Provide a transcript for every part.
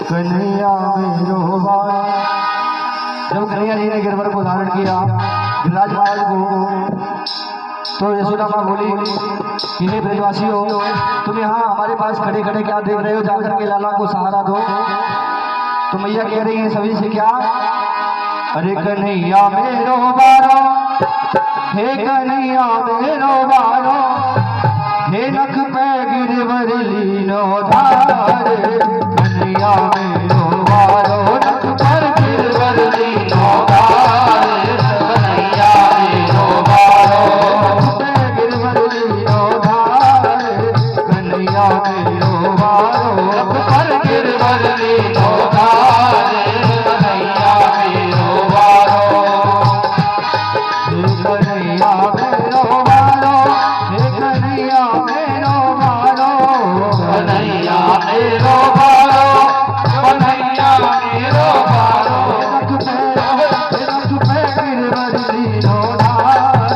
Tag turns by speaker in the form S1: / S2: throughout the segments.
S1: कन्हैया मेरो बारो। जब कन्हैया जी ने गिरवर को धारण किया गिरिराज महाराज को, तो यशोदा माँ बोली कि हे ब्रजवासियों, तुम यहाँ हमारे पास खड़े खड़े क्या देख रहे हो, जाकर के लाला को सहारा दो। तो मैया कह रही है सभी से क्या, अरे कन्हैया मेरो बारो, हे कन्हैया मेरो बारो, हे नख पे गिरवर लीनो धार। कन्हैया मेरो बारो, नख पर गिरवर लीनो धार। कन्हैया मेरो बारो, नख पे गिरवर लीनो धार। कन्हैया मेरो बारो, नख पर गिरवर लीनो धार। कन्हैया मेरो बारो, हे कन्हैया मेरो बारो, हे कन्हैया मेरो बारो। कन्हैया मेरो बारो, कन्हैया मेरो बारो, नख पे गिरवर लीनो धार।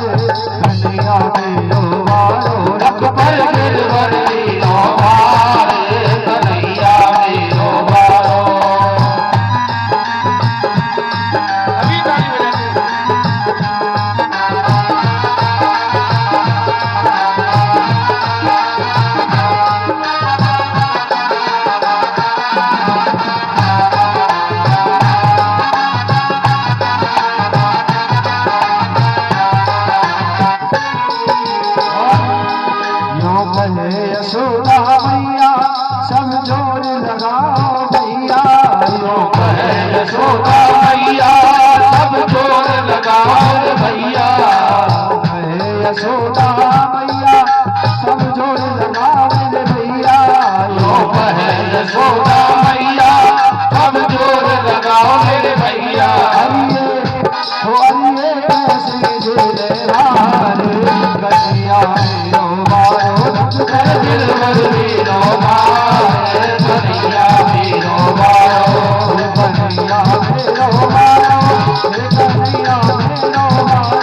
S1: कन्हैया मेरो बारो, नख पर गिरवर लीनो धार। कन्हैया मेरो बारो। अभी ताली बजाते यशोदा मैया सब जोर लगाओ भैया। यो कहे यशोदा मैया सब जोर लगाओ भैया। कहे यशोदा मैया सब जोर लगाओ मेरे भैया। यो कहे यशोदा मैया सब जोर लगाओ मेरे भैया। अरिये कैसे झूले भार। कन्हैया मेरो बारो, नख पर गिरवर लीनो धार। कन्हैया मेरो बारो, कन्हैया मेरो बारो, हे कन्हैया मेरो बारो।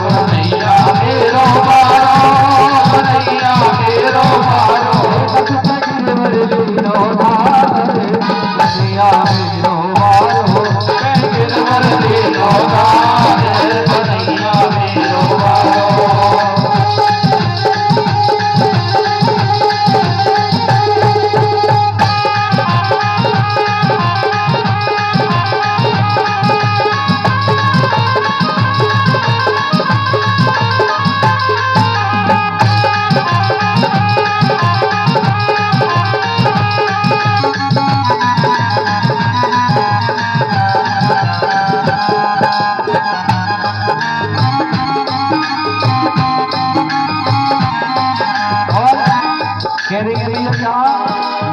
S1: कन्हैया मेरो बारो, कन्हैया मेरो बारो, नख पर गिरवर लीनो धार। कन्हैया मेरो बारो, गिरवर लीनो धार। कन्हैया मेरो बारो।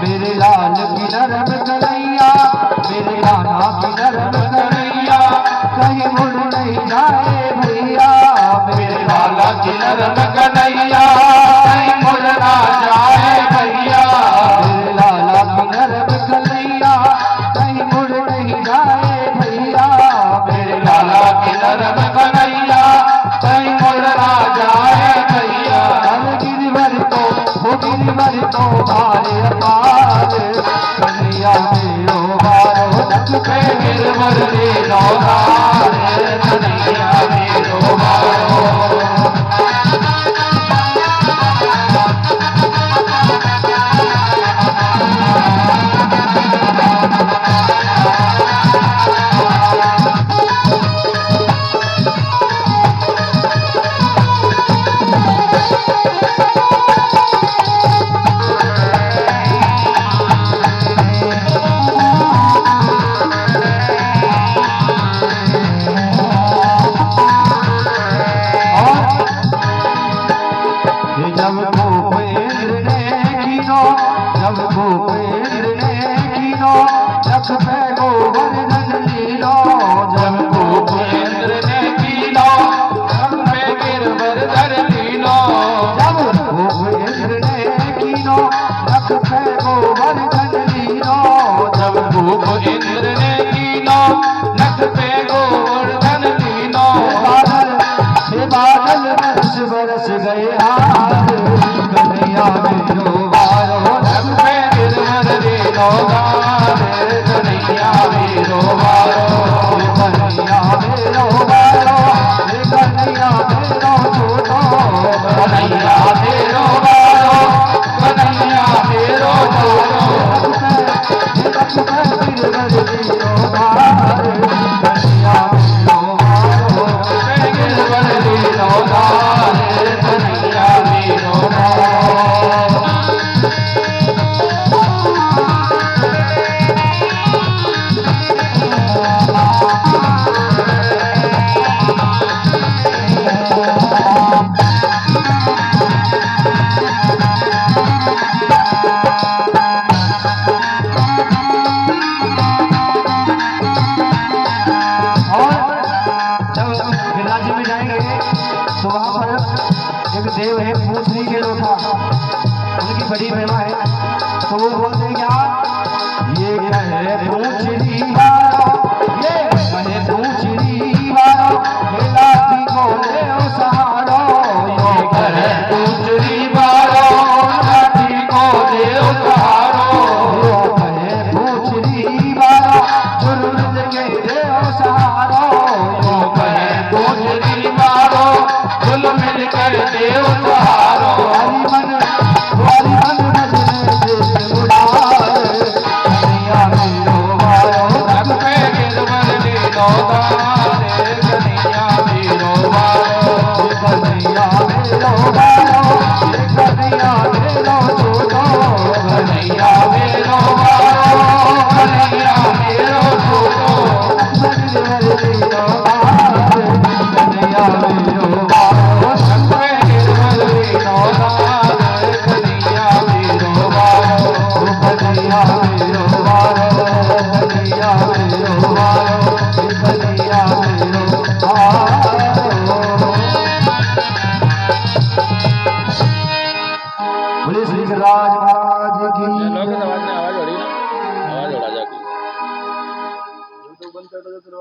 S1: मेरे लाल की नरम कन्हैया, मेरे लाला की नरम कन्हैया, कहीं मुड़ नहीं जाए भैया। मेरे लाला की नरम कन्हैया, कहीं मुड़ ना जाए भैया। मेरे लाला की नरम कन्हैया, कहीं मुड़ नहीं जाए भैया। मेरे लाला की नरम कन्हैया, कहीं मुड़ ना जाए भैया। गिरवर तो भारे अपार। कन्हैया मेरो बारो, नख पे गिरवर लीनो धार। कन्हैया मेरो बारो। जब भूपेंद्र ने कीनो, जब भूपेंद्र ने कीनो, नख पे गोवर्धन लीनो। जब भूपेंद्र ने कीनो, नख पे गिरवर्धन लीनो। जब भूपेंद्र ने कीनो, नख पे गोवर्धन लीनो। जब भूपेंद्र ने कीनो, नख पे गोवर्धन लीनो। बादल बरस बरस गए हाथ। कन्हैया मेरो बारो, नख पे गिरवर लीनो धार।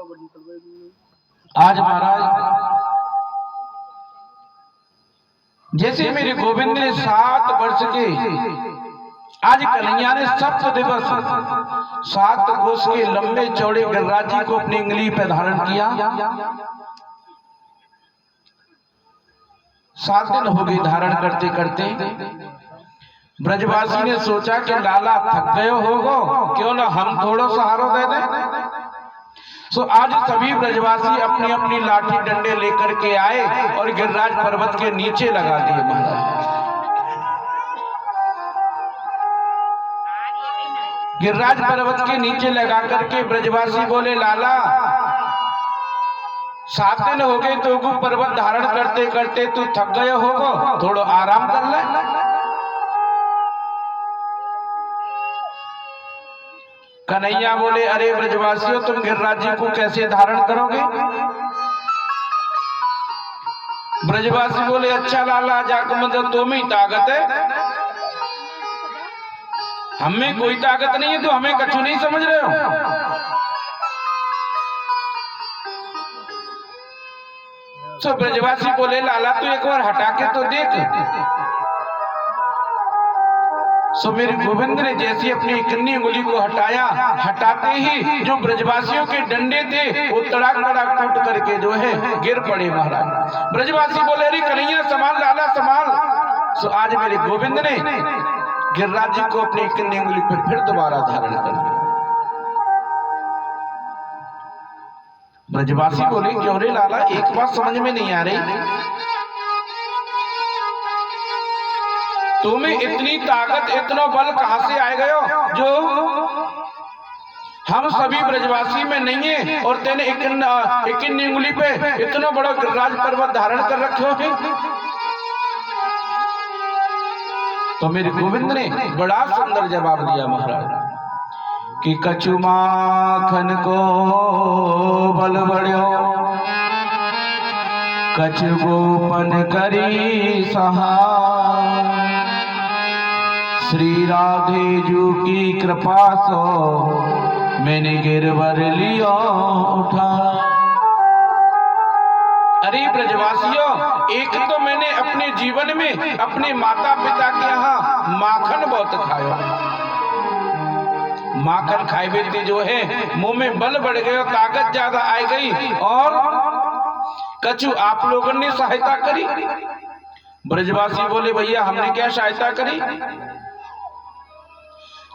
S2: आज महाराज जैसे मेरे गोविंद ने 7 वर्ष के, आज कन्हैया ने सप्त दिवस 7 कोस के लंबे चौड़े गिरिराज जी को अपनी उंगली पे धारण किया। 7 दिन हो गए धारण करते करते। ब्रजवासी ने सोचा कि लाला थक गए होगो, क्यों ना हम थोड़ा सहारा दे दें। सो आज सभी ब्रजवासी अपनी अपनी लाठी डंडे लेकर के आए और गिरिराज पर्वत के नीचे लगा दिए महाराज। गिरिराज पर्वत के नीचे लगा करके ब्रजवासी बोले, लाला 7 दिन हो गए तो पर्वत धारण करते करते तू थक गए होगो, थोड़ा आराम कर ले। कन्हैया बोले, अरे ब्रजवासियों तुम गिरिराज जी को कैसे धारण करोगे। ब्रजवासी बोले, अच्छा लाला जाकर मतलब तुम्हें ताकत है, हमें कोई ताकत नहीं है, तो हमें कछु नहीं समझ रहे हो। तो ब्रजवासी बोले, लाला तू एक बार हटा के तो देख। सो मेरे गोविंद ने जैसे अपनी इकन्नी उंगली को हटाया, हटाते ही जो ब्रजवासियों के डंडे थे वो तड़ाक तड़ाक टूट करके जो है गिर पड़े महाराज। ब्रजवासी बोले, अरे कन्हैया संभाल, लाला संभाल। सो आज मेरे गोविंद ने गिरिराज जी को अपनी इकन्नी उंगली पर फिर दोबारा धारण कर लिया। ब्रजवासी बोले, क्यों रे लाला, एक बात समझ में नहीं आ रही, तुम्हें इतनी ताकत इतना बल कहां से आए गयो जो हम सभी ब्रजवासी में नहीं है, और तेने इकन्नी उंगली पे इतना बड़ा गिरिराज पर्वत धारण कर रखे हो। तो मेरे गोविंद ने बड़ा सुंदर जवाब दिया महाराज कि कछु माखन को बल बढ़ो, कछु गोपन करी सहाय, श्री राधे जू की कृपा सो मैंने गिरवर लिया उठा। अरे ब्रजवासियों, एक तो मैंने अपने जीवन में अपने माता पिता के यहाँ माखन बहुत खाया, माखन खाए बेटी जो है मुंह में बल बढ़ गया, ताकत ज्यादा आ गई, और कछु आप लोगों ने सहायता करी। ब्रजवासी बोले, भैया हमने क्या सहायता करी।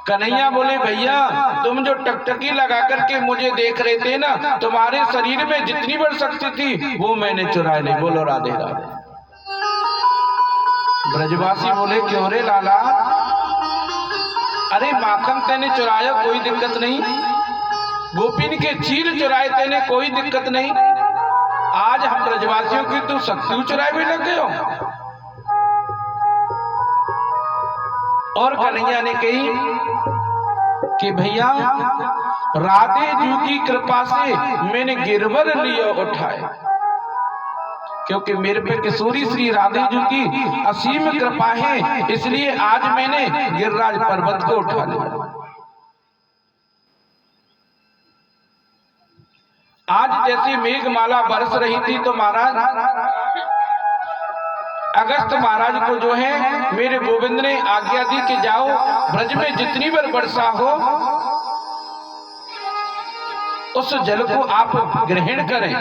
S2: कन्हैया बोले, भैया तुम जो टकटकी लगा करके मुझे देख रहे थे ना, तुम्हारे शरीर में जितनी बढ़ शक्ति थी वो मैंने चुरा ली। बोलो राधे राधे। ब्रजवासी बोले, क्यों रे लाला, अरे माखन तेने चुराया कोई दिक्कत नहीं, गोपिन के चीर चुराए तेने कोई दिक्कत नहीं, आज हम ब्रजवासियों की तू शक्ति चुराए भी लग गए हो। और कन्हैया ने कही कि भैया राधे जी की कृपा से मैंने गिरवर लिया उठाए, क्योंकि मेरे पे किशोरी श्री राधे जी की असीम कृपा है, इसलिए आज मैंने गिरिराज पर्वत को उठा लिया। आज जैसी मेघमाला बरस रही थी तो महाराज अगस्त महाराज को जो है मेरे गोविंद ने आज्ञा दी कि जाओ ब्रज में जितनी बार वर्षा हो उस जल को आप ग्रहण करें।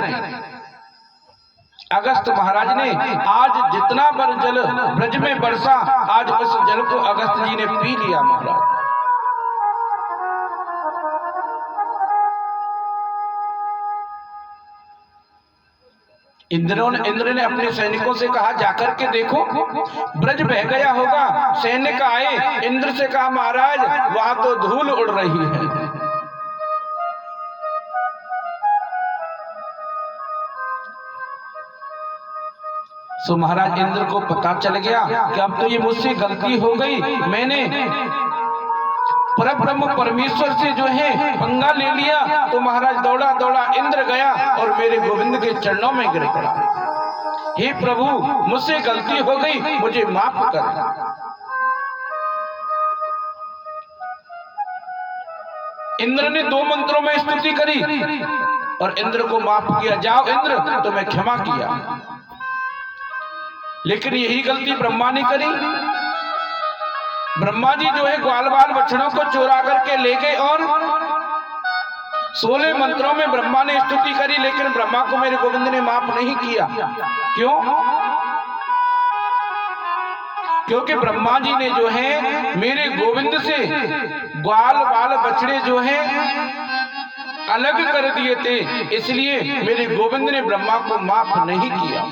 S2: अगस्त महाराज ने आज जितना बार जल ब्रज में बरसा, आज उस जल को अगस्त जी ने पी लिया महाराज। इंद्र ने अपने सैनिकों से कहा, जाकर के देखो ब्रज बह गया होगा। सैनिक आए, इंद्र से कहा, महाराज वहां तो धूल उड़ रही है। सो महाराज इंद्र को पता चल गया कि अब तो ये मुझसे गलती हो गई, मैंने परब्रह्म परमेश्वर से जो है पंगा ले लिया। तो महाराज दौड़ा दौड़ा इंद्र गया और मेरे गोविंद के चरणों में गिर पड़ा। हे प्रभु, मुझसे गलती हो गई, मुझे माफ कर। इंद्र ने 2 मंत्रों में स्तुति करी। और इंद्र को माफ किया, जाओ इंद्र तो मैं क्षमा किया। लेकिन यही गलती ब्रह्मा ने करी। ब्रह्मा जी जो है ग्वाल बाल बछड़ों को चुरा करके ले गए और 16 मंत्रों में ब्रह्मा ने स्तुति करी, लेकिन ब्रह्मा को मेरे गोविंद ने माफ नहीं किया। क्यों? क्योंकि ब्रह्मा जी ने जो है मेरे गोविंद से ग्वाल बाल बछड़े जो है अलग कर दिए थे, इसलिए मेरे गोविंद ने ब्रह्मा को माफ नहीं किया।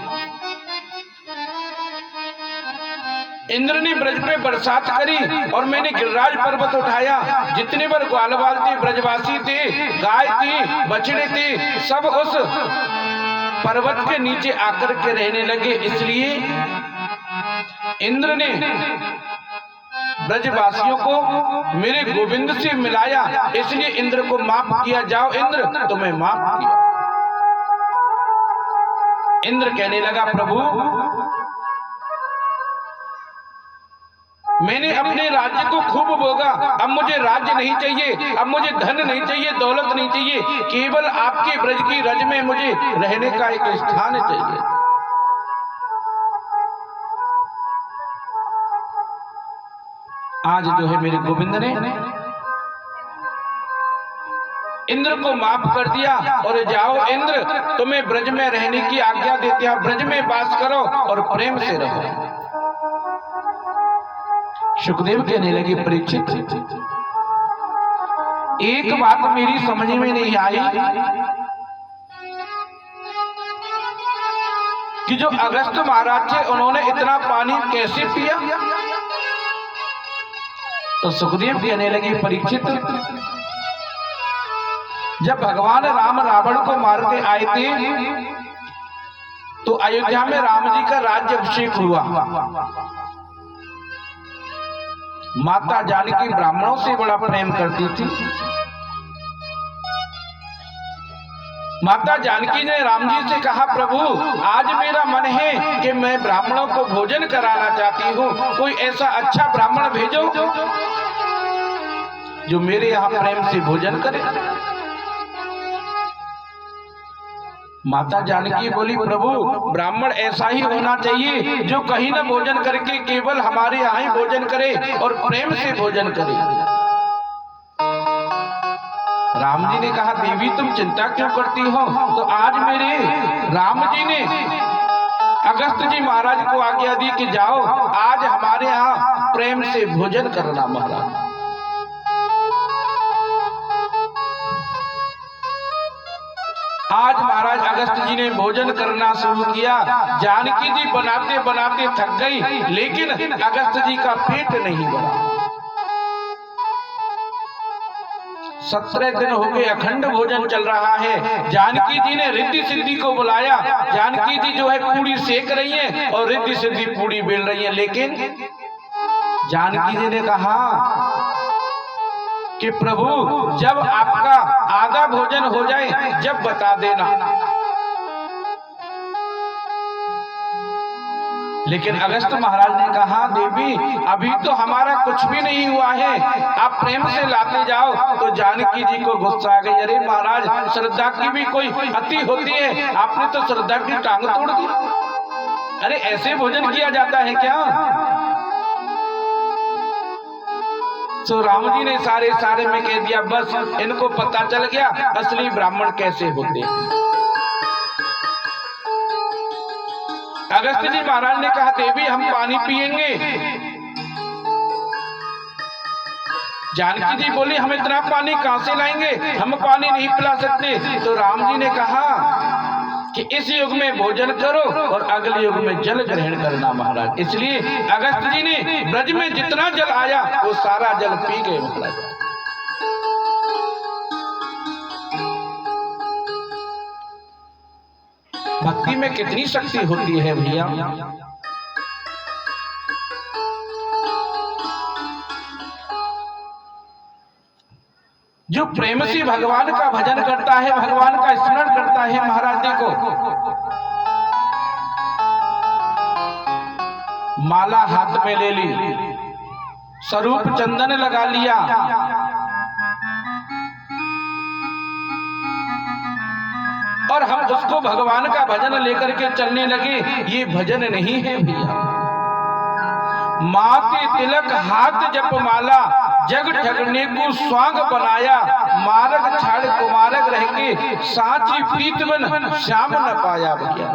S2: इंद्र ने ब्रज पे बरसात करी और मैंने गिरिराज पर्वत उठाया। जितने बार ग्वाल बाल थे, ब्रजवासी थे, गाय थी, बछड़े थे, सब उस पर्वत के नीचे आकर के रहने लगे। इसलिए इंद्र ने ब्रजवासियों को मेरे गोविंद से मिलाया, इसलिए इंद्र को माफ किया। जाओ इंद्र तो मैं माफ किया। इंद्र कहने लगा, प्रभु मैंने अपने राज्य को खूब भोगा, अब मुझे राज्य नहीं चाहिए, अब मुझे धन नहीं चाहिए, दौलत नहीं चाहिए, केवल आपके ब्रज की रज में मुझे रहने का एक स्थान चाहिए। आज जो है मेरे गोविंद ने इंद्र को माफ कर दिया और जाओ इंद्र तुम्हें ब्रज में रहने की आज्ञा देते हैं, ब्रज में वास करो और प्रेम से रहो। सुखदेव कहने लगे, परीक्षित एक बात मेरी समझ में नहीं आई कि जो अगस्त महाराज थे उन्होंने इतना पानी कैसे पिया। तो सुखदेव कहने लगे, परीक्षित जब भगवान राम रावण को मार के आए थे तो अयोध्या में राम जी का राज्याभिषेक हुआ। माता जानकी ब्राह्मणों से बड़ा प्रेम करती थी। माता जानकी ने राम जी से कहा, प्रभु आज मेरा मन है कि मैं ब्राह्मणों को भोजन कराना चाहती हूँ, कोई ऐसा अच्छा ब्राह्मण भेजो जो मेरे यहाँ प्रेम से भोजन करे। माता जानकी बोली, प्रभु ब्राह्मण ऐसा ही होना चाहिए जो कहीं ना भोजन करके केवल हमारे यहाँ ही भोजन करे और प्रेम से भोजन करे। राम जी ने कहा, देवी तुम चिंता क्यों करती हो? तो आज मेरे राम जी ने अगस्त जी महाराज को आज्ञा दी कि जाओ आज हमारे यहाँ प्रेम से भोजन करना। महाराज आज महाराज अगस्त जी ने भोजन करना शुरू किया। जानकी जी बनाते बनाते थक गई, लेकिन अगस्त जी का पेट नहीं भरा। 17 दिन हो गए अखंड भोजन चल रहा है। जानकी जी ने रिद्धि सिद्धि को बुलाया। जानकी जी जो है पूड़ी सेक रही है और रिद्धि सिद्धि पूड़ी बेल रही है, लेकिन जानकी जी ने कहा कि प्रभु जब आपका आधा भोजन हो जाए जब बता देना। लेकिन अगस्त महाराज ने कहा, देवी अभी तो हमारा कुछ भी नहीं हुआ है, आप प्रेम से लाते जाओ। तो जानकी जी को गुस्सा आ गई, अरे महाराज श्रद्धा की भी कोई अति होती है, आपने तो श्रद्धा की टांग तोड़ दी। अरे ऐसे भोजन किया जाता है क्या? तो राम जी ने सारे में कह दिया, बस इनको पता चल गया असली ब्राह्मण कैसे होते। अगस्त जी महाराज ने कहा, देवी हम पानी पिएंगे। जानकी जी बोली, हम इतना पानी कहां से लाएंगे, हम पानी नहीं पिला सकते। तो राम जी ने कहा कि इस युग में भोजन करो और अगले युग में जल ग्रहण करना। महाराज इसलिए अगस्त जी ने ब्रज में जितना जल आया वो सारा जल पी गए। महाराज भक्ति में कितनी शक्ति होती है भैया। जो प्रेम से भगवान का भजन करता है, भगवान का स्मरण करता है। महाराज देखो, माला हाथ में ले ली, स्वरूप चंदन लगा लिया, उसको भगवान का भजन लेकर के चलने लगे। ये भजन नहीं है भैया। माथे तिलक हाथ जप माला, जग ठगने को स्वांग बनाया, मार्ग छाड़ कुमारग रह के, साची प्रीत मन श्याम न पाया भैया।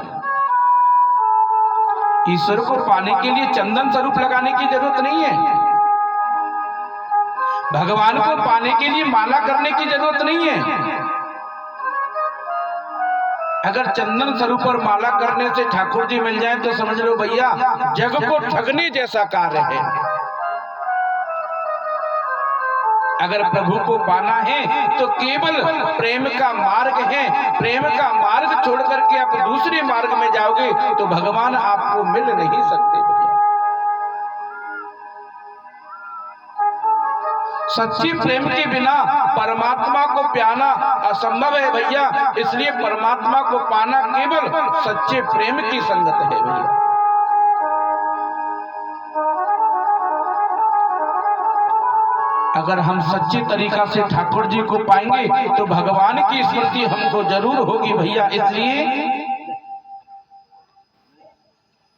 S2: ईश्वर को पाने के लिए चंदन स्वरूप लगाने की जरूरत नहीं है, भगवान को पाने के लिए माला करने की जरूरत नहीं है। अगर चंदन स्वरूप पर माला करने से ठाकुर जी मिल जाए तो समझ लो भैया जग को ठगने जैसा कार्य है। अगर प्रभु को पाना है तो केवल प्रेम का मार्ग है। प्रेम का मार्ग छोड़ करके आप दूसरे मार्ग में जाओगे तो भगवान आपको मिल नहीं सकते भैया। सच्ची प्रेम के बिना परमात्मा को पाना असंभव है भैया। इसलिए परमात्मा को पाना केवल सच्चे प्रेम की संगत है भैया। अगर हम सच्ची तरीका से ठाकुर जी को पाएंगे तो भगवान की स्मृति हमको जरूर होगी भैया। इसलिए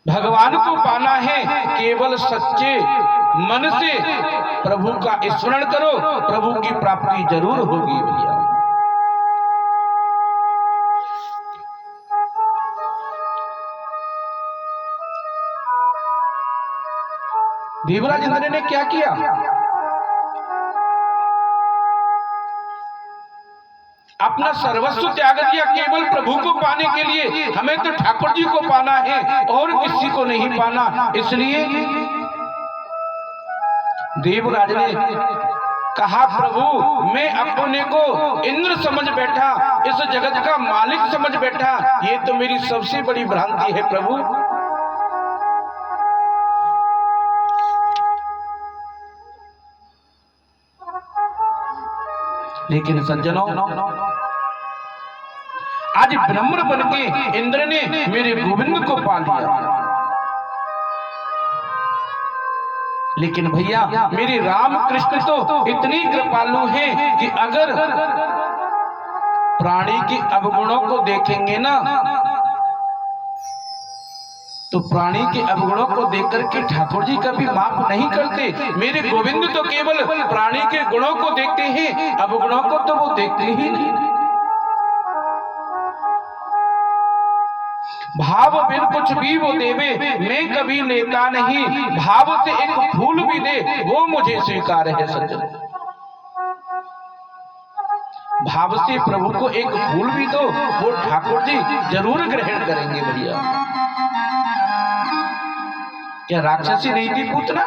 S2: भगवान को पाना है केवल सच्चे मन से प्रभु का स्मरण करो, प्रभु की प्राप्ति जरूर होगी भैया। देवराज इंद्र ने क्या किया? अपना सर्वस्व त्याग दिया केवल प्रभु को पाने के लिए। हमें तो ठाकुर जी को पाना है और किसी को नहीं पाना। इसलिए देवराज ने कहा प्रभु मैं अपने को इंद्र समझ बैठा, इस जगत का मालिक समझ बैठा, ये तो मेरी सबसे बड़ी भ्रांति है प्रभु। लेकिन सज्जनों आज ब्रह्म बन के इंद्र ने मेरे गोविंद को पा लिया। लेकिन भैया मेरे राम कृष्ण तो इतनी कृपालु हैं कि अगर प्राणी के अवगुणों को देखेंगे ना तो प्राणी के अवगुणों को देख करके ठाकुर जी कभी माफ नहीं करते। मेरे गोविंद तो केवल प्राणी के गुणों को देखते हैं, अवगुणों को तो वो देखते ही नहीं। भाव बिन कुछ भी वो देवे, मैं कभी लेता नहीं, भाव से एक फूल भी दे वो मुझे स्वीकार है सज्जन। भाव से प्रभु को एक फूल भी दो वो ठाकुर जी जरूर ग्रहण करेंगे भैया। क्या राक्षसी नहीं थी पूतना?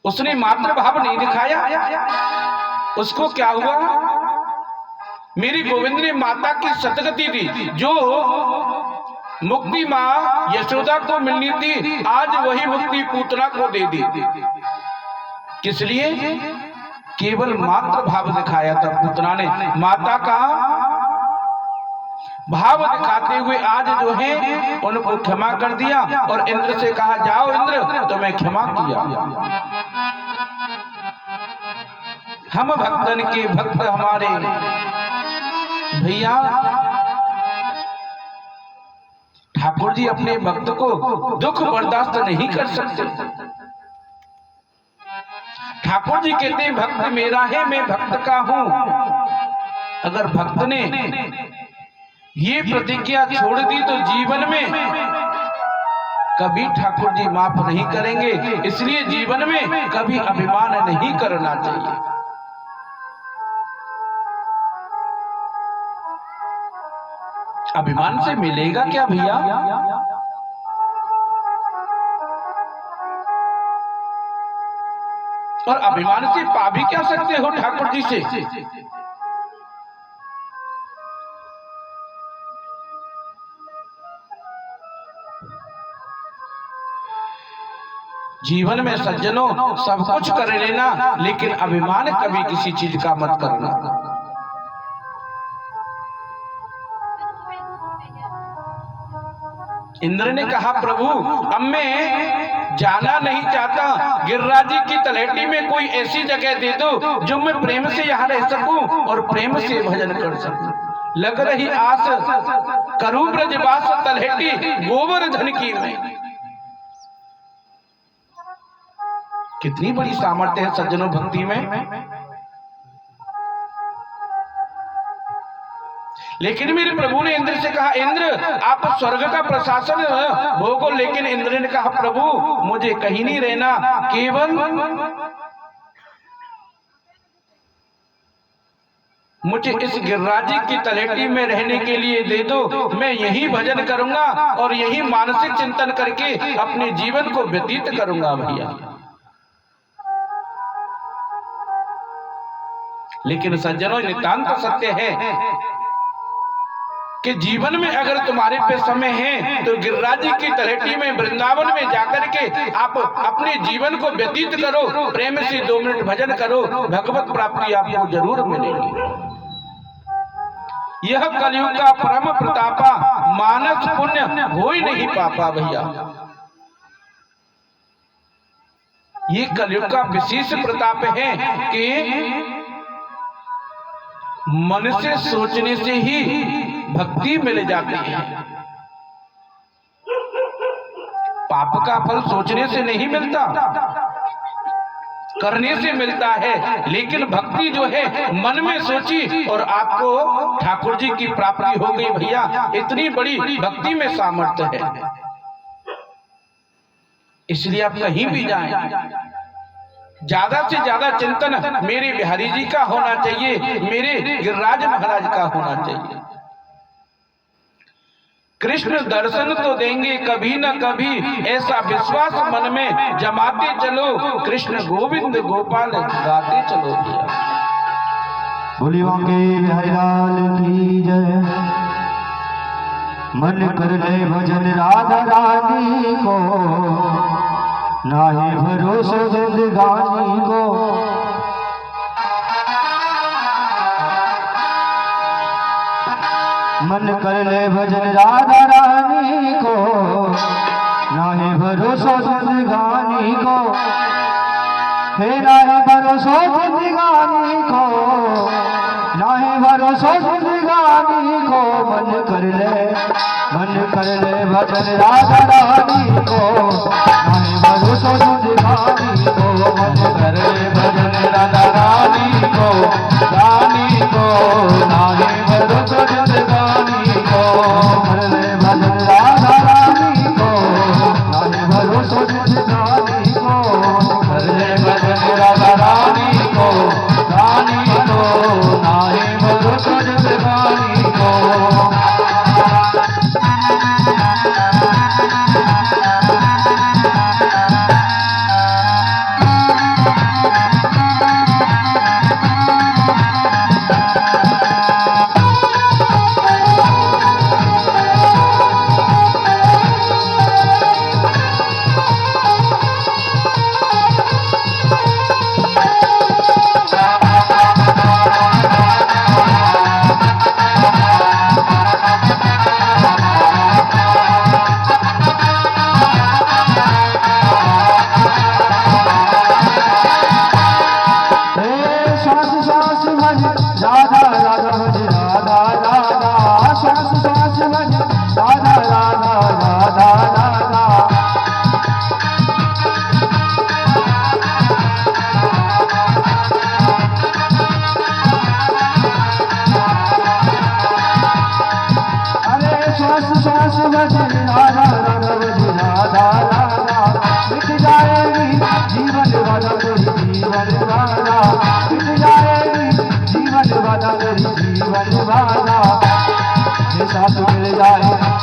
S2: उसने मात्र भाव नहीं दिखाया। उसको क्या हुआ? मेरी गोविंद ने माता की सतगति दी। जो मुक्ति मां यशोदा को मिलनी थी आज वही मुक्ति पूतना को दे दी। किस लिए? केवल मात्र भाव दिखाया था पूतना ने। माता का भाव दिखाते हुए आज जो है उनको क्षमा कर दिया और इंद्र से कहा जाओ इंद्र तो मैं क्षमा किया। हम भक्तन के भक्त हमारे भैया ठाकुर जी अपने भक्त को दुख बर्दाश्त नहीं कर सकते। ठाकुर जी कहते हैं भक्त मेरा है मैं भक्त का हूं। अगर भक्त ने ये प्रतिज्ञा छोड़ दी तो जीवन में कभी ठाकुर जी माफ नहीं करेंगे। इसलिए जीवन में कभी अभिमान नहीं करना चाहिए। अभिमान से मिलेगा क्या भैया? और अभिमान से पा भी क्या सकते हो ठाकुर जी से? जीवन में सज्जनों सब कुछ कर लेना लेकिन अभिमान कभी किसी चीज का मत करना। इंद्र ने कहा प्रभु अब मैं जाना नहीं चाहता, गिरिराज जी की तलहटी में कोई ऐसी जगह दे दो जो मैं प्रेम से यहाँ रह सकूं और प्रेम से भजन कर सकूं। लग रही आस, करूं ब्रजवास तलहटी गोवर्धन की मैं। कितनी बड़ी सामर्थ्य है सज्जनों भक्ति में। लेकिन मेरे प्रभु ने इंद्र से कहा, इंद्र आप स्वर्ग का प्रशासन भोगो। लेकिन इंद्र ने कहा, प्रभु मुझे कहीं नहीं रहना, केवल मुझे इस गिरिराज की तलहटी में रहने के लिए दे दो। मैं यही भजन करूंगा और यही मानसिक चिंतन करके अपने जीवन को व्यतीत करूंगा भैया। लेकिन सज्जनों नितांत सत्य है कि जीवन में अगर तुम्हारे पे समय है तो गिरिराज की तलहटी में वृंदावन में जाकर के आप अपने जीवन को व्यतीत करो, प्रेम से 2 मिनट भजन करो, भगवत प्राप्ति आपको जरूर मिलेगी। यह कलयुग का परम प्रतापा, मानस पुण्य हो ही नहीं पापा भैया। ये कलयुग का विशेष प्रताप है कि मन से सोचने से ही भक्ति मिल जाती है। पाप का फल सोचने से नहीं मिलता, करने से मिलता है। लेकिन भक्ति जो है मन में सोची और आपको ठाकुर जी की प्राप्ति हो गई भैया। इतनी बड़ी भक्ति में सामर्थ्य है। इसलिए आप कहीं भी जाएं, ज्यादा से ज्यादा चिंतन मेरे बिहारी जी का होना चाहिए, मेरे गिरिराज महाराज का होना चाहिए। कृष्ण दर्शन तो देंगे कभी न कभी, ऐसा विश्वास मन में जमाते चलो। कृष्ण गोविंद गोपाल गाते चलो भैया।
S1: बोली वाके बिहारी लाल की जय। मन कर ले भजन राधा रानी को, नाहे भरोसा जिंदगानी को। मन कर ले भजन राधा रानी को, नाहे भरोसा जिंदगानी को। हे नाहे भरोसा जिंदगानी को, नाहे भरोसा जिंदगानी को। मन कर ले भजन राधा रानी को, नाहे भरोसा जिंदगानी को। मन कर ले भजन राधा रानी को, नाहे भरोसा जिंदगानी को। कर ले भजन राधा रानी को, नाहे भरोसा जिंदगानी को। कर ले भजन राधा रानी को, नाहे भरोसा जिंदगानी को।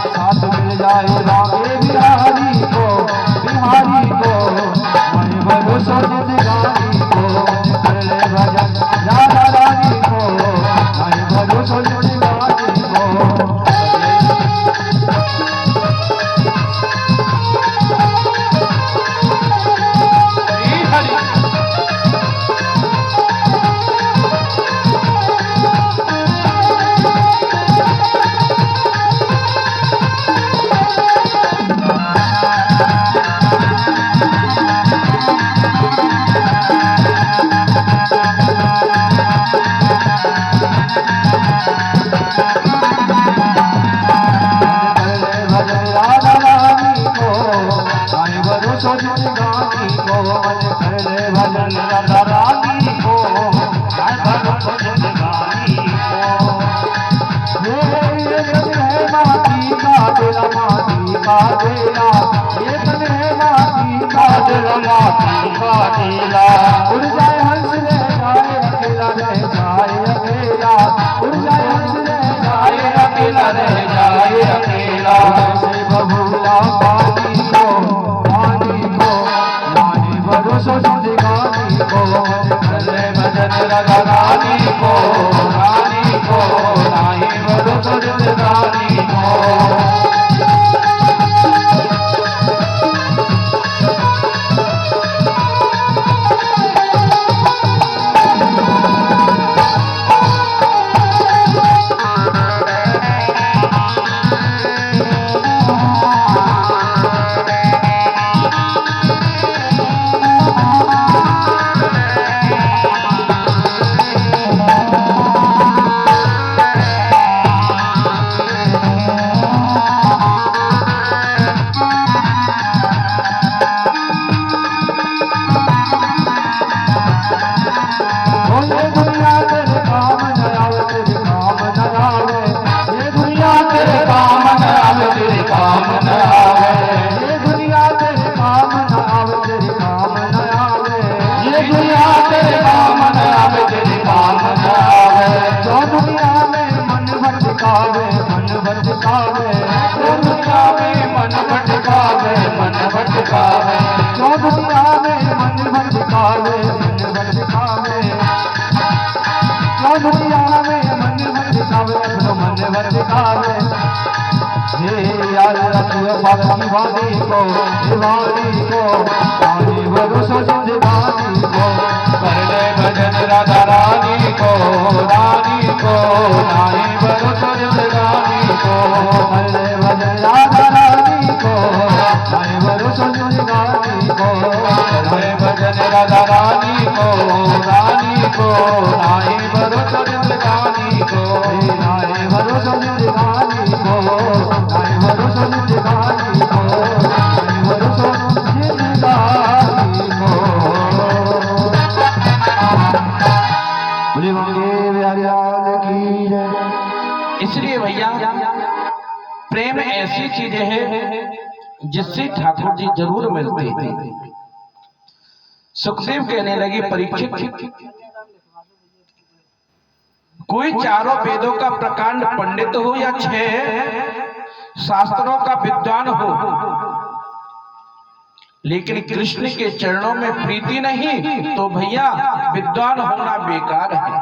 S1: साथ मिल जाए रामे बिहारी को मन भरोसा जिंदगानी को। कर ले भजन राधा रानी को, मन भरोसा जिंदगानी को। का देला, ये तन है माटी का दिला, माटी का देला। उड़ जाए हंस रह जाए अकेला, रह जाए अकेला, उड़ जाए हंस रह जाए अकेला, रह जाए अकेला। से बबूला पानी को, पानी को लाने भरोसो जिंदगानी को, भले भजन राधा रानी को, रानी को लाए भरोसो जिंदगानी को। दीवानी को, दीवानी को पानी भरोसा जिंदगानी को, कर ले भजन राधा रानी को, रानी को नाई भरोसा जिंदगानी को, कर ले भजन राधा रानी को, नाई भरोसा जिंदगानी को, कर ले भजन राधा रानी को, रानी को नाई भरोसा जिंदगानी को, नाई भरोसा जिंदगानी को, नाई भरोसा जिंदगानी को, नाई भरोसा जिंदगानी को। बोले मंगे बिहारी की जय।
S2: इसलिए भैया प्रेम ऐसी चीज है जिससे ठाकुर जी जरूर मिलते थे। सुखदेव कहने लगे परीक्षित, कोई चारों वेदों का प्रकांड पंडित हो या 6 शास्त्रों का विद्वान हो, लेकिन कृष्ण के चरणों में प्रीति नहीं तो भैया विद्वान होना बेकार है।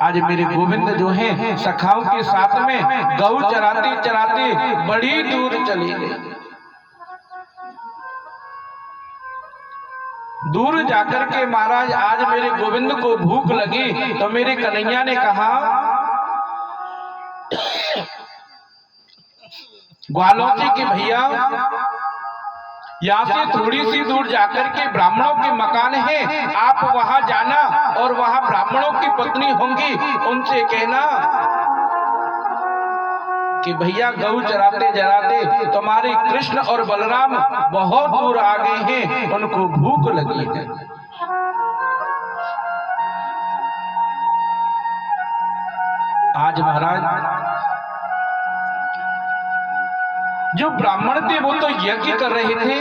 S2: आज मेरे गोविंद जो हैं सखाओं के साथ में गौ चराते चराते बड़ी दूर चले गए। दूर जाकर के महाराज आज मेरे गोविंद को भूख लगी तो मेरे कन्हैया ने कहा ग्वालों से कि भैया यहाँ से थोड़ी सी दूर जाकर के ब्राह्मणों के मकान है, आप वहां जाना और वहां ब्राह्मणों की पत्नी होंगी, उनसे कहना कि भैया गौ चराते चराते तुम्हारे कृष्ण और बलराम बहुत दूर आ गए हैं, उनको भूख लगी है। आज महाराज जो ब्राह्मण थे वो तो यज्ञ कर रहे थे,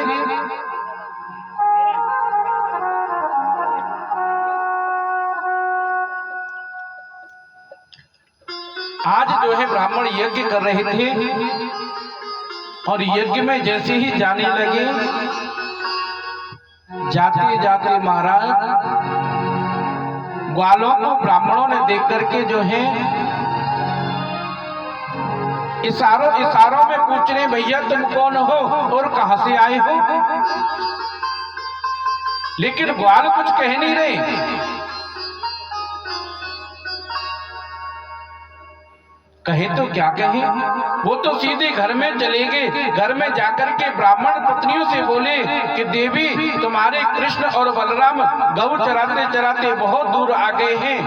S2: आज जो है ब्राह्मण यज्ञ कर रहे थे और यज्ञ में जैसे ही जाने लगे, जाते जाते महाराज ग्वालों को ब्राह्मणों ने देख करके जो है इशारों में पूछ रहे भैया तुम कौन हो और कहां से आए हो, लेकिन ग्वाल कुछ कह नहीं रहे। कहे तो क्या कहे, वो तो सीधे घर में चले गए। घर में जाकर के ब्राह्मण पत्नियों से बोले कि देवी तुम्हारे कृष्ण और बलराम गौ चराते चराते बहुत दूर आ गए हैं,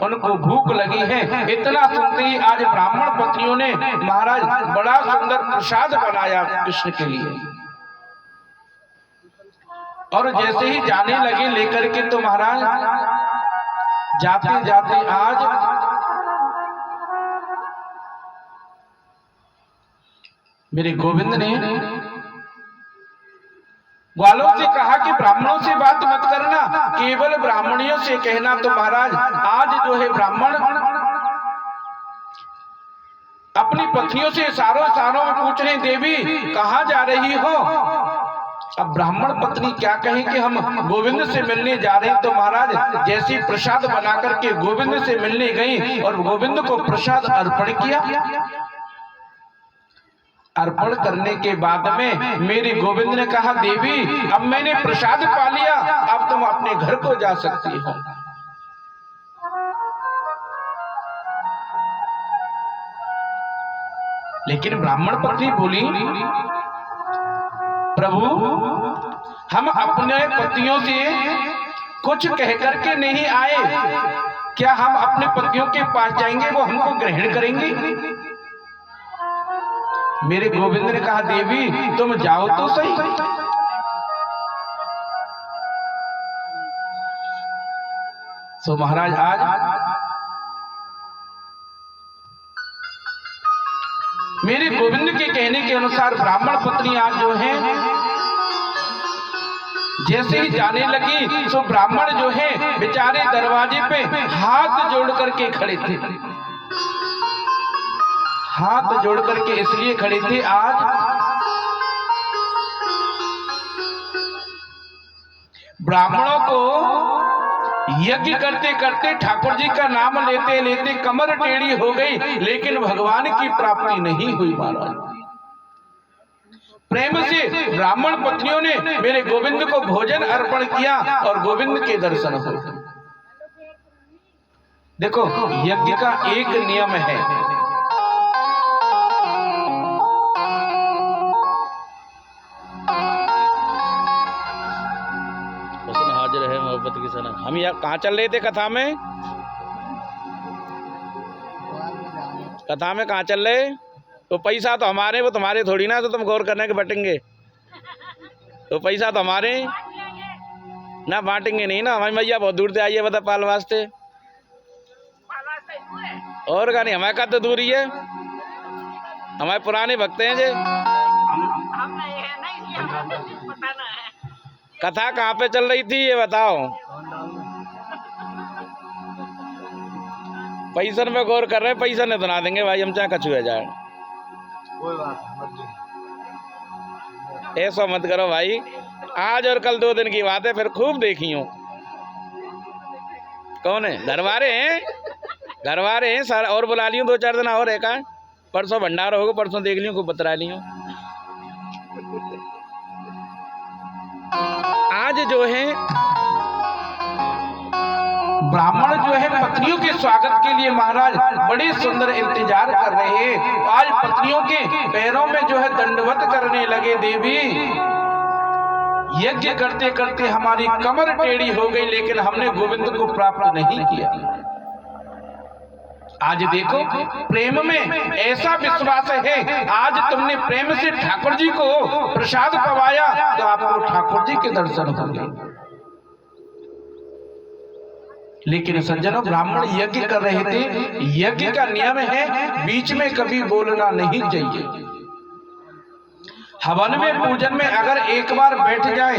S2: उनको भूख लगी है। इतना सुनते ही आज ब्राह्मण पत्नियों ने महाराज बड़ा सुंदर प्रसाद बनाया कृष्ण के लिए, और जैसे ही जाने लगे लेकर के तो महाराज जाते जाते आज मेरे गोविंद ने ग्वालों से कहा कि ब्राह्मणों से बात मत करना, केवल ब्राह्मणियों से कहना। तो महाराज आज जो है ब्राह्मण अपनी पत्नियों से इशारों में पूछ रहे, देवी कहां जा रही हो? अब ब्राह्मण पत्नी क्या कहे कि हम गोविंद से मिलने जा रहे हैं। तो महाराज जैसे प्रसाद बना करके गोविंद से मिलने गई और गोविंद को प्रसाद अर्पण किया। अर्पण करने के बाद में मेरे गोविंद ने कहा, देवी अब मैंने प्रसाद पा लिया, अब तुम अपने घर को जा सकती हो। लेकिन ब्राह्मण पत्नी बोली, प्रभु हम अपने पतियों से कुछ कहकर के नहीं आए, क्या हम अपने पतियों के पास जाएंगे वो हमको ग्रहण करेंगे? मेरे गोविंद ने कहा, देवी तुम जाओ तो सही। तो महाराज आज मेरे गोविंद के कहने के अनुसार ब्राह्मण पत्नी आज जो है जैसे ही जाने लगी, तो ब्राह्मण जो है बेचारे दरवाजे पे हाथ जोड़ करके खड़े थे। हाथ जोड़ करके इसलिए खड़े थे, आज ब्राह्मणों को यज्ञ करते करते ठाकुर जी का नाम लेते लेते कमर टेढ़ी हो गई, लेकिन भगवान की प्राप्ति नहीं हुई। महाराज प्रेम से ब्राह्मण पत्नियों ने मेरे गोविंद को भोजन अर्पण किया और गोविंद के दर्शन हुए। देखो यज्ञ का एक नियम है,
S3: हाजिर है मोहब्बत की सनम। हम यहाँ कहाँ चल रहे थे कथा में? कथा में कहाँ चल रहे? तो पैसा तो हमारे, वो तुम्हारे थोड़ी ना, तो तुम गौर करने के बटेंगे। तो पैसा तो हमारे ना, बांटेंगे नहीं ना। हमारी मैया बहुत दूर से आई है, बता पाल वास्ते, और का नहीं हमारे का तो दूर ही है। हमारे पुराने भक्त हैं जे। कथा कहाँ पे चल रही थी ये बताओ? पैसन में गौर कर रहे हैं, पैसा नहीं बना देंगे भाई हम, चाहे कछु है जाए। ऐसा मत करो भाई, आज और कल 2 दिन की बात है, फिर खूब देखी हूँ। कौन है? घरवारे हैं, घरवारे हैं सारा, और बुला लियो 2-4 दिन और है का। परसों भंडारा होगा, परसों देख लियो, खूब बतरा लियो। आज जो है
S2: ब्राह्मण जो है पत्नियों के स्वागत के लिए महाराज बड़े सुंदर इंतजार कर रहे हैं। आज पत्नियों के पैरों में जो है दंडवत करने लगे, देवी यज्ञ करते करते हमारी कमर टेढ़ी हो गई, लेकिन हमने गोविंद को प्राप्त नहीं किया। आज देखो प्रेम में ऐसा विश्वास है, आज तुमने प्रेम से ठाकुर जी को प्रसाद पवाया तो आपको ठाकुर जी के दर्शन होंगे। लेकिन सज्जनों ब्राह्मण यज्ञ कर रहे थे, यज्ञ का नियम है बीच में कभी बोलना नहीं चाहिए। हवन में पूजन में अगर एक बार बैठ जाए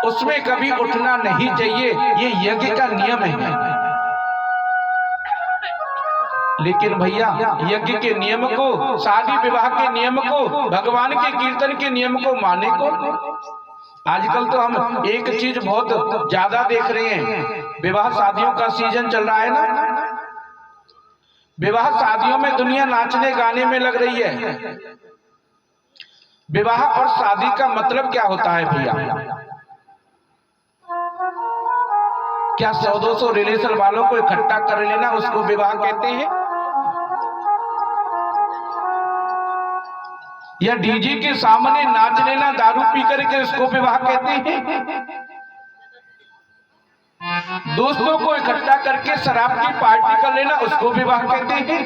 S2: उसमें कभी उठना नहीं चाहिए, ये यज्ञ का नियम है। लेकिन भैया यज्ञ के नियम को, शादी विवाह के नियम को, भगवान के कीर्तन के नियम को माने को, आजकल तो हम एक चीज बहुत ज्यादा देख रहे हैं, विवाह शादियों का सीजन चल रहा है ना, विवाह शादियों में दुनिया नाचने गाने में लग रही है। विवाह और शादी का मतलब क्या होता है भैया? क्या 100-200 रिलेशन वालों को इकट्ठा कर लेना उसको विवाह कहते हैं? या डीजे के सामने नाच लेना, दारू पी करके उसको विवाह कहते हैं? दोस्तों को इकट्ठा करके शराब की पार्टी कर लेना उसको विवाह कहते हैं?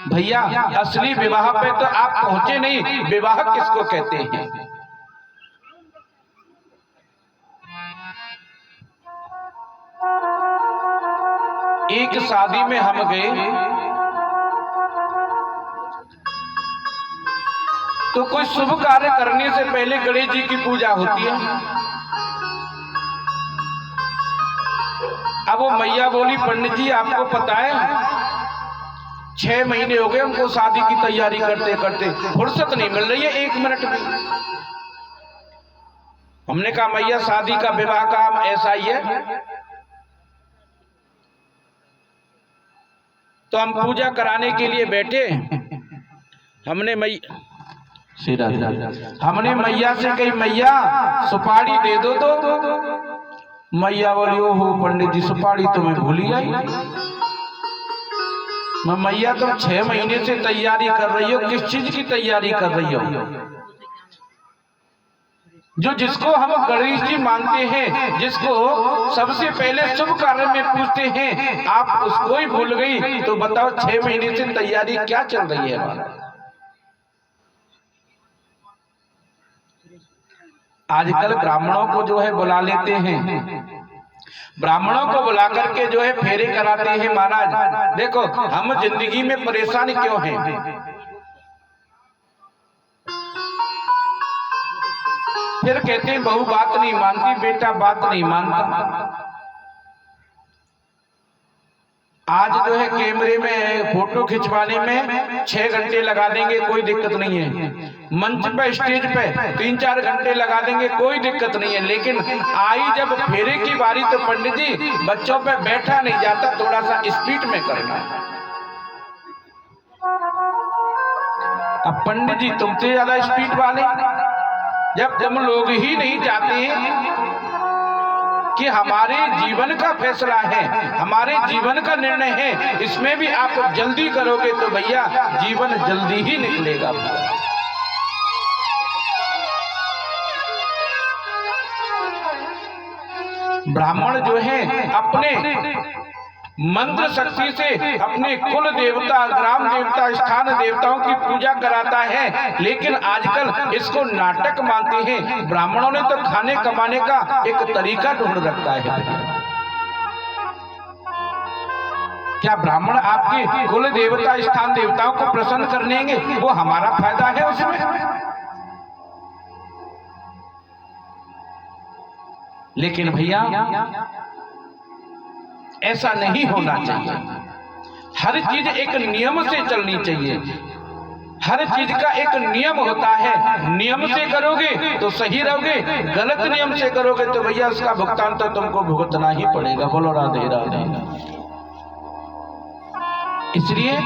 S2: भैया असली विवाह पे तो आप पहुंचे नहीं, विवाह किसको कहते हैं? एक शादी में हम गए तो कोई शुभ कार्य करने से पहले गणेश जी की पूजा होती है। अब वो मैया बोली, पंडित जी आपको पता है 6 महीने हो गए हमको शादी की तैयारी करते करते, फुर्सत नहीं मिल रही है 1 मिनट में। हमने कहा मैया शादी का विवाह का काम ऐसा ही है, तो हम पूजा कराने के लिए बैठे। हमने मैया से कही मैया सुपारी दे दो तो मैया बोली ओहो पंडित जी सुपारी तुम्हें भूल ही आई। मैया तुम 6 महीने से तैयारी कर रही हो, किस चीज की तैयारी कर रही हो? जो जिसको हम गणेश जी मानते हैं, जिसको सबसे पहले शुभ कार्य में पूछते हैं, आप उसको ही भूल गई तो बताओ 6 महीने से तैयारी क्या चल रही है हमारा? आजकल ब्राह्मणों को जो है बुला लेते हैं, ब्राह्मणों को बुला करके जो है फेरे कराते हैं। महाराज देखो हम जिंदगी में परेशान क्यों हैं? फिर कहते हैं बहू बात नहीं मानती, बेटा बात नहीं मानता। आज जो है कैमरे में फोटो खिंचवाने में 6 घंटे लगा देंगे, कोई दिक्कत नहीं है। मंच पे स्टेज पे 3-4 घंटे लगा देंगे, कोई दिक्कत नहीं है। लेकिन आई जब फेरे की बारी तो पंडित जी बच्चों पे बैठा नहीं जाता, थोड़ा सा स्पीड में करना है। अब पंडित जी तुमसे ज्यादा स्पीड वाले, जब तुम लोग ही नहीं चाहते कि हमारे जीवन का फैसला है, हमारे जीवन का निर्णय है, इसमें भी आप जल्दी करोगे तो भैया जीवन जल्दी ही निकलेगा। ब्राह्मण जो है अपने मंत्र शक्ति से अपने कुल देवता, ग्राम देवता, स्थान देवताओं की पूजा कराता है, लेकिन आजकल इसको नाटक मानते हैं। ब्राह्मणों ने तो खाने कमाने का एक तरीका ढूंढ रखा है। क्या ब्राह्मण आपके कुल देवता, स्थान देवताओं को प्रसन्न करेंगे? वो हमारा फायदा है उसमें। लेकिन भैया ऐसा नहीं होना चाहिए। हर चीज एक नियम से चलनी चाहिए। हर चीज का एक नियम होता है, नियम से करोगे तो सही रहोगे, गलत नियम से करोगे तो भैया उसका भुगतान तो तुमको भुगतना ही पड़ेगा। बोलो राधे राधे। इसलिए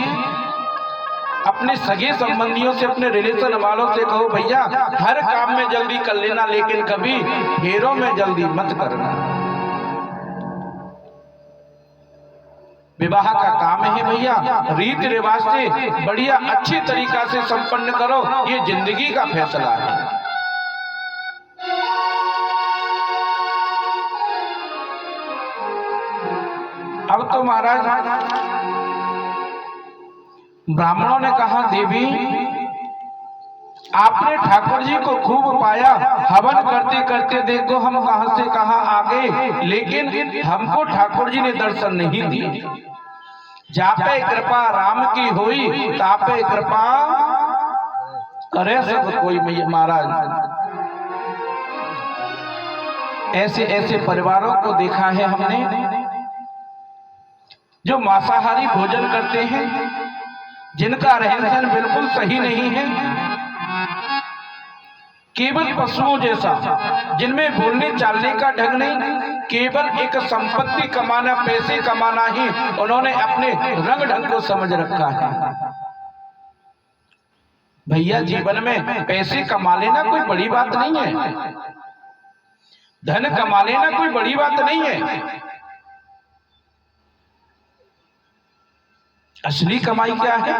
S2: अपने सगे संबंधियों से, अपने रिलेशन वालों से कहो भैया हर काम में जल्दी कर लेना, लेकिन कभी फेरों में जल्दी मत करना। विवाह का काम है भैया, रीति रिवाज से बढ़िया अच्छी तरीका से संपन्न करो, ये जिंदगी का फैसला है। अब तो महाराज ब्राह्मणों ने कहा देवी आपने ठाकुर जी को खूब पाया, हवन करते करते देखो हम कहां से कहां आ गए, लेकिन हमको ठाकुर जी ने दर्शन नहीं दिए। जापे कृपा राम की हुई, तापे कृपा करे सब कोई। महाराज ऐसे ऐसे परिवारों को देखा है हमने जो मांसाहारी भोजन करते हैं, जिनका रहन सहन बिल्कुल सही नहीं है, केवल पशुओं जैसा, जिनमें बोलने चालने का ढंग नहीं, केवल एक संपत्ति कमाना, पैसे कमाना ही उन्होंने अपने रंग ढंग को समझ रखा है। भैया जीवन में पैसे कमा लेना कोई बड़ी बात नहीं है, धन कमा लेना कोई बड़ी बात नहीं है। असली कमाई क्या है?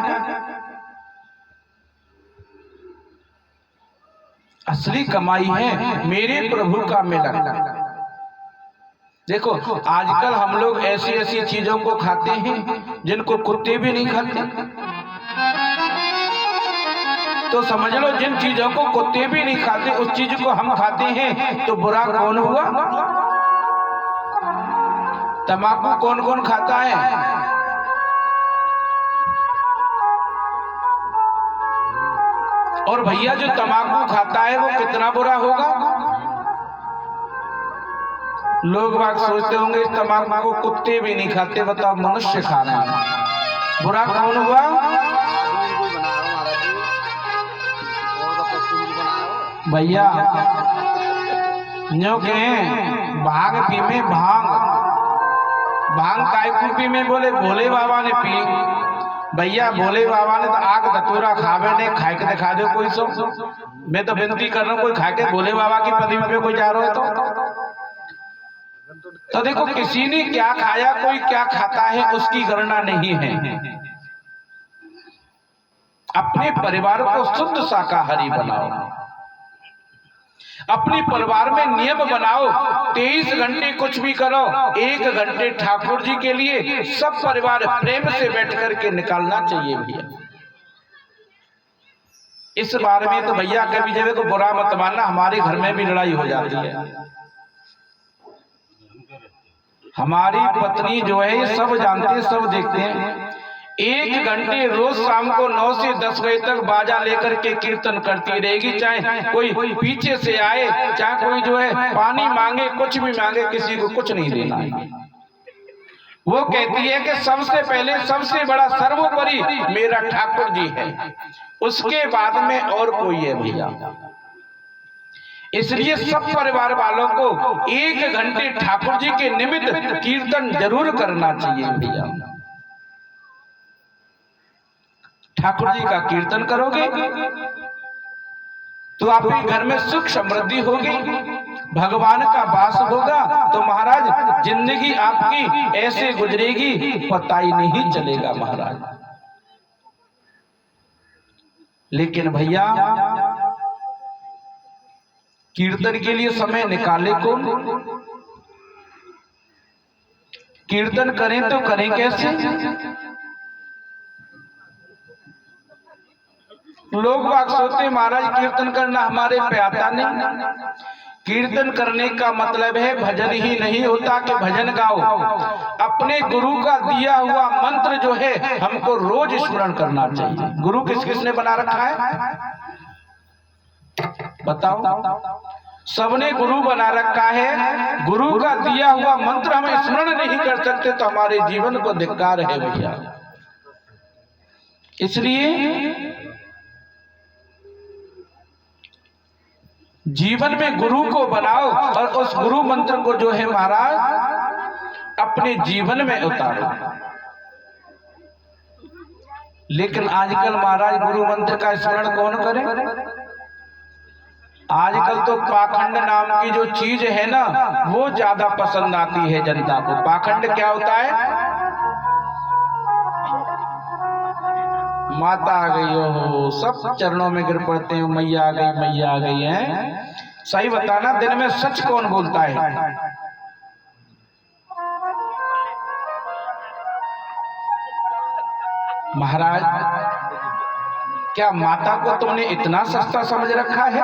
S2: असली कमाई है मेरे प्रभु का मिलन। देखो आजकल हम लोग ऐसी ऐसी चीजों को खाते हैं जिनको कुत्ते भी नहीं खाते। तो समझ लो जिन चीजों को कुत्ते भी नहीं खाते उस चीज को हम खाते हैं, तो बुरा कौन हुआ? तंबाकू कौन कौन खाता है? और भैया जो तंबाकू खाता है वो कितना बुरा होगा। लोग बात सोचते होंगे इस तंबाकू को कुत्ते भी नहीं खाते, बताओ मनुष्य खा रहे हैं, बुरा कौन हुआ। भैया न्यो के भांग पी में भांग काय को पी में, बोले भोले बाबा ने पी। भैया भोले बाबा ने तो आग धतूरा खावे ने, खाए के दिखा दो कोई सो। मैं तो विनती कर रहा हूँ कोई खा के भोले बाबा की पदवी पे कोई जा रहा है तो देखो किसी ने क्या खाया, कोई क्या खाता है उसकी गणना नहीं है। अपने परिवार को शुद्ध शाकाहारी बनाओ, अपने परिवार में नियम बनाओ। 23 घंटे कुछ भी करो, 1 घंटे ठाकुर जी के लिए सब परिवार प्रेम से बैठ करके निकालना चाहिए भैया। इस बारे में तो भैया कभी जगह को बुरा मत मानना, हमारे घर में भी लड़ाई हो जाती है। हमारी पत्नी जो है ये सब जानते हैं, सब देखते हैं। 1 घंटे रोज शाम को 9 से 10 बजे तक बाजा लेकर के कीर्तन करती रहेगी, चाहे कोई पीछे से आए, चाहे कोई जो है पानी मांगे, कुछ भी मांगे, किसी को कुछ नहीं देना है। वो कहती है कि सबसे पहले सबसे बड़ा सर्वोपरि मेरा ठाकुर जी है, उसके बाद में और कोई है भैया। इसलिए सब परिवार वालों को 1 घंटे ठाकुर जी के निमित्त कीर्तन जरूर करना चाहिए भैया। ठाकुर जी का कीर्तन करोगे तो आपके घर में सुख समृद्धि होगी, भगवान का वास होगा, तो महाराज जिंदगी आपकी ऐसे गुजरेगी पता ही नहीं चलेगा महाराज। लेकिन भैया कीर्तन के लिए समय निकाले कौन? कीर्तन करें तो करें कैसे? लोग बाग सोचते महाराज कीर्तन करना हमारे पे आता नहीं। कीर्तन करने का मतलब है भजन ही नहीं होता कि भजन गाओ, अपने गुरु का दिया हुआ मंत्र जो है हमको रोज स्मरण करना चाहिए। गुरु किस किसने बना रखा है बताओ? सबने गुरु बना रखा है। गुरु का दिया हुआ मंत्र हम स्मरण नहीं कर सकते तो हमारे जीवन को धिक्कार है भैया। इसलिए जीवन में गुरु को बनाओ और उस गुरु मंत्र को जो है महाराज अपने जीवन में उतारो। लेकिन आजकल महाराज गुरु मंत्र का स्मरण कौन करे? आजकल तो पाखंड नाम की जो चीज है ना वो ज्यादा पसंद आती है जनता को। पाखंड क्या होता है? माता आ गई हो, सब चरणों में गिर पड़ते हैं, मैया आ गई, मैया आ गई है। सही बताना दिन में सच कौन बोलता है? महाराज क्या माता को तुमने इतना सस्ता समझ रखा है?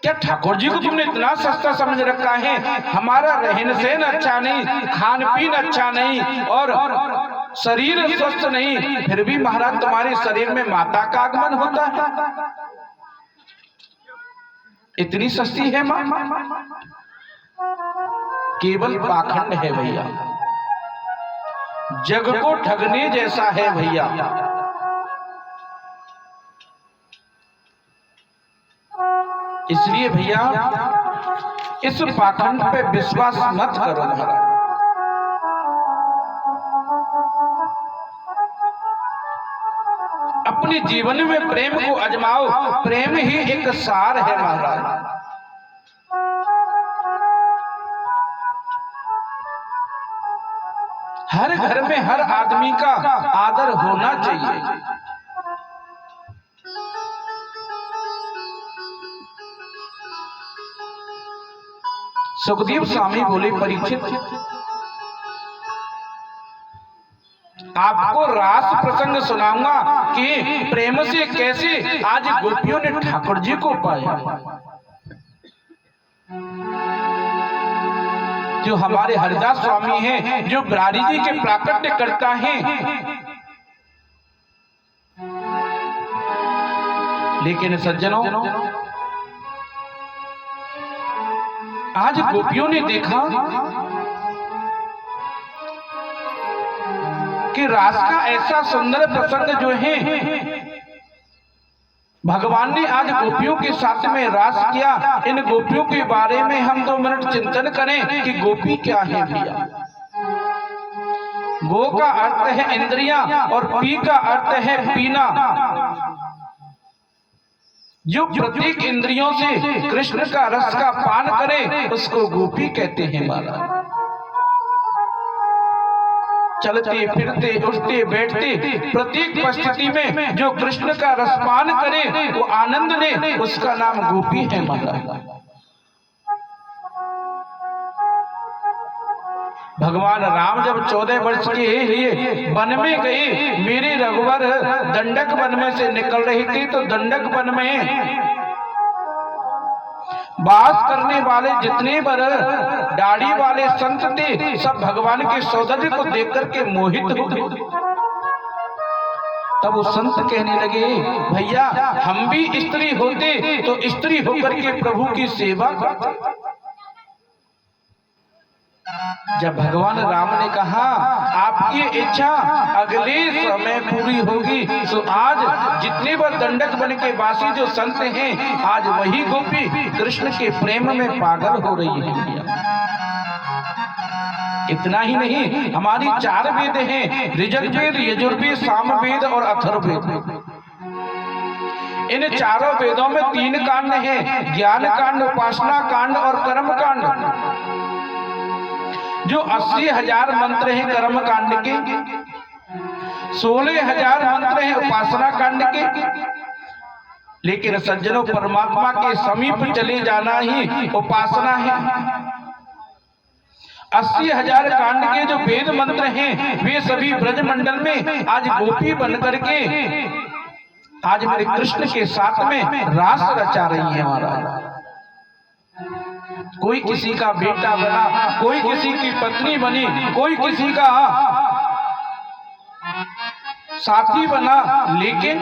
S2: क्या ठाकुर जी को तुमने इतना सस्ता समझ रखा है? हमारा रहन सहन अच्छा नहीं, खान पीन अच्छा नहीं और शरीर स्वस्थ नहीं, फिर भी महाराज तुम्हारे शरीर में माता का आगमन होता है। इतनी सस्ती है मां? केवल पाखंड है भैया, जग को ठगने जैसा है भैया। इसलिए भैया इस पाखंड पे विश्वास मत करो महाराज। अपने जीवन में प्रेम को आजमाओ, प्रेम ही एक सार है महाराज। हर घर में हर आदमी का आदर होना चाहिए। सुखदेव स्वामी बोले परीक्षित आपको रास प्रसंग सुनाऊंगा कि प्रेम से कैसे आज गोपियों ने ठाकुर जी को पाया। जो हमारे हरिदास स्वामी हैं, जो बिरारी जी के प्राकट्य करता है, लेकिन सज्जनों, आज गोपियों ने देखा कि रास का ऐसा सुंदर प्रसंग जो है भगवान ने आज गोपियों के साथ में रास किया। इन गोपियों के बारे में हम 2 मिनट चिंतन करें कि गोपी क्या है भैया। गो का अर्थ है इंद्रियां और पी का अर्थ है पीना। जो प्रत्येक इंद्रियों से कृष्ण का रस का पान करे उसको गोपी कहते हैं महाराज। चलते फिरते उठते बैठते प्रत्येक परिस्थिति में जो कृष्ण का रसपान करे वो आनंद ले, उसका नाम गोपी है महाराज। भगवान राम जब 14 वर्ष के लिए वन में गए, मेरे रघुवर दंडक वन में से निकल रही थी, तो दंडक वन में वास करने वाले जितने बर दाढ़ी वाले संत थे सब भगवान के सौंदर्य को देख करके मोहित हो गए। तब वो संत कहने लगे, भैया हम भी स्त्री होते तो स्त्री होकर के प्रभु की सेवा करते। जब भगवान राम ने कहा आपकी इच्छा अगले समय पूरी होगी, तो आज जितने बार दंडक वन के वासी जो संत हैं, आज वही गोपी कृष्ण के प्रेम में पागल हो रही है। इतना ही नहीं, हमारी 4 वेद हैं, ऋग्वेद, यजुर्वेद, सामवेद और अथर्ववेद। इन चारों वेदों में 3 कांड हैं, ज्ञान कांड, उपासना कांड और कर्म कांड। जो 80,000 मंत्र हैं कर्म कांड के, 16,000 मंत्र हैं उपासना कांड के। लेकिन सज्जनों, परमात्मा के समीप चले जाना ही उपासना है। 80,000 कांड के जो वेद मंत्र हैं वे सभी ब्रजमंडल में आज गोपी बन करके आज मेरे कृष्ण के साथ में रास रचा रही है महाराज। कोई किसी का बेटा बना, कोई किसी की पत्नी बनी, कोई किसी का साथी बना, लेकिन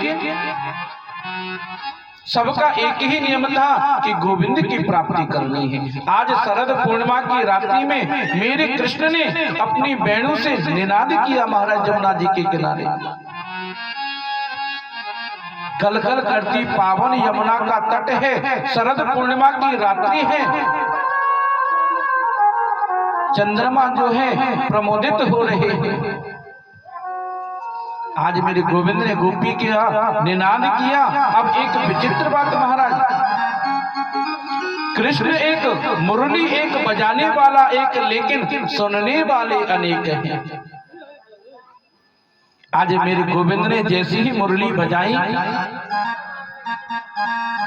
S2: सबका एक ही नियम था कि गोविंद की प्राप्ति करनी है। आज शरद पूर्णिमा की रात्रि में मेरे कृष्ण ने अपनी वेणु से निनाद किया महाराज यमुना जी के किनारे। कलकल करती पावन यमुना का तट है, शरद पूर्णिमा की रात्रि है, चंद्रमा जो है प्रमोदित हो रहे हैं। आज मेरे गोविंद ने गोपी का निनाद किया। अब एक विचित्र बात महाराज, कृष्ण एक मुरली एक बजाने वाला एक, लेकिन सुनने वाले अनेक हैं। आज मेरे गोविंद ने जैसी ही मुरली बजाई,